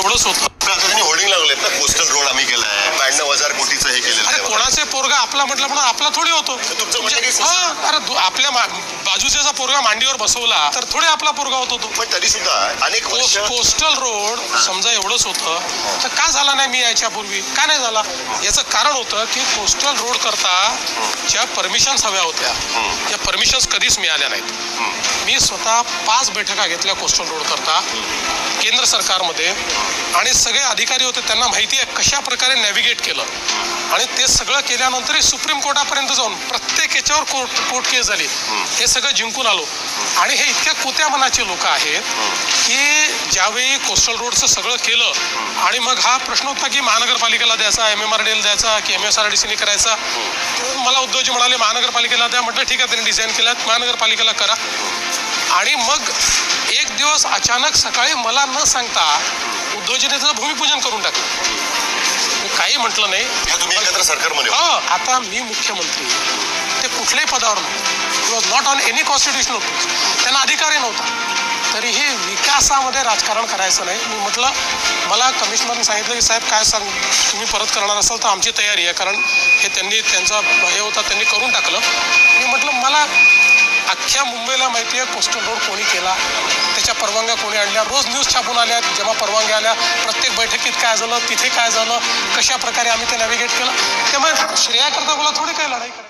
एवढंच होतं. त्यांनी होर्डिंग लावलेत ना, कोस्टल रोड आम्ही केलाय, 92,000 कोटीचं हे केलेलं अरे आहे. कोणाचे पोरगा आपला म्हटलं म्हणून आपला थोडी होतो. तुमचं म्हणणं की अरे आपल्या बाजूचा पोरगा मांडीवर बसवला तर थोडे आपला पोरगा होतो तो. पण तरी सुद्धा अनेक वर्ष कोस्टल रोड समजा एवढंच होतं तर का झाला नाही मी याच्यापूर्वी, का नाही झाला? याचं कारण होतं की कोस्टल रोड करता ज्या परमिशन्स हव्या होत्या त्या परमिशन्स कधीच मिळाल्या नाहीत. मी स्वतः 5 बैठका घेतल्या कोस्टल रोड करता केंद्र सरकारमध्ये, आणि सगळे अधिकारी होते, त्यांना माहिती आहे कशा प्रकारे नॅव्हिगेट केलं. आणि ते सगळं केल्यानंतरही सुप्रीम कोर्टापर्यंत जाऊन प्रत्येक याच्यावर कोर्ट केस झाली, हे सगळं जिंकून आलो. आणि हे इतक्या कोत्या मनाचे लोक आहेत की ज्यावेळी कोस्टल रोडचं सगळं केलं आणि मग हा प्रश्न होता की महानगरपालिकेला द्यायचा, MMRDL द्यायचा की MSRDCने करायचा. मला उद्धवजी म्हणाले महानगरपालिकेला द्या. म्हटलं ठीक आहे, त्यांनी डिझाईन केलं, महानगरपालिकेला करा. आणि मग एक दिवस अचानक सकाळी मला न सांगता उद्धवजीने त्याचं भूमिपूजन करून टाकलं. मी काही म्हटलं नाही. तुम्ही एकत्र सरकारमध्ये आता मी मुख्यमंत्री, ते कुठल्याही पदावर नव्हते. He was not on any constitutional post. त्यांना अधिकारही नव्हता. तरीही विकासामध्ये राजकारण करायचं नाही. मी म्हटलं, मला कमिशनरने सांगितलं की साहेब काय तुम्ही परत करणार असाल तर आमची तयारी आहे, कारण हे त्यांचा हे होता, त्यांनी करून टाकलं. मी म्हटलं मला अख्ख्या मुंबईला माहिती आहे कोस्टल रोड कोणी केला, त्याच्या परवानग्या कोणी आणल्या, रोज न्यूज छापून आल्या, जेव्हा परवानग्या आल्या प्रत्येक बैठकीत काय झालं, तिथे काय झालं, कशा प्रकारे आम्ही ते नॅव्हिगेट केलं. त्यामुळे श्रेयाकरता मला थोडी काही लढाई करायची.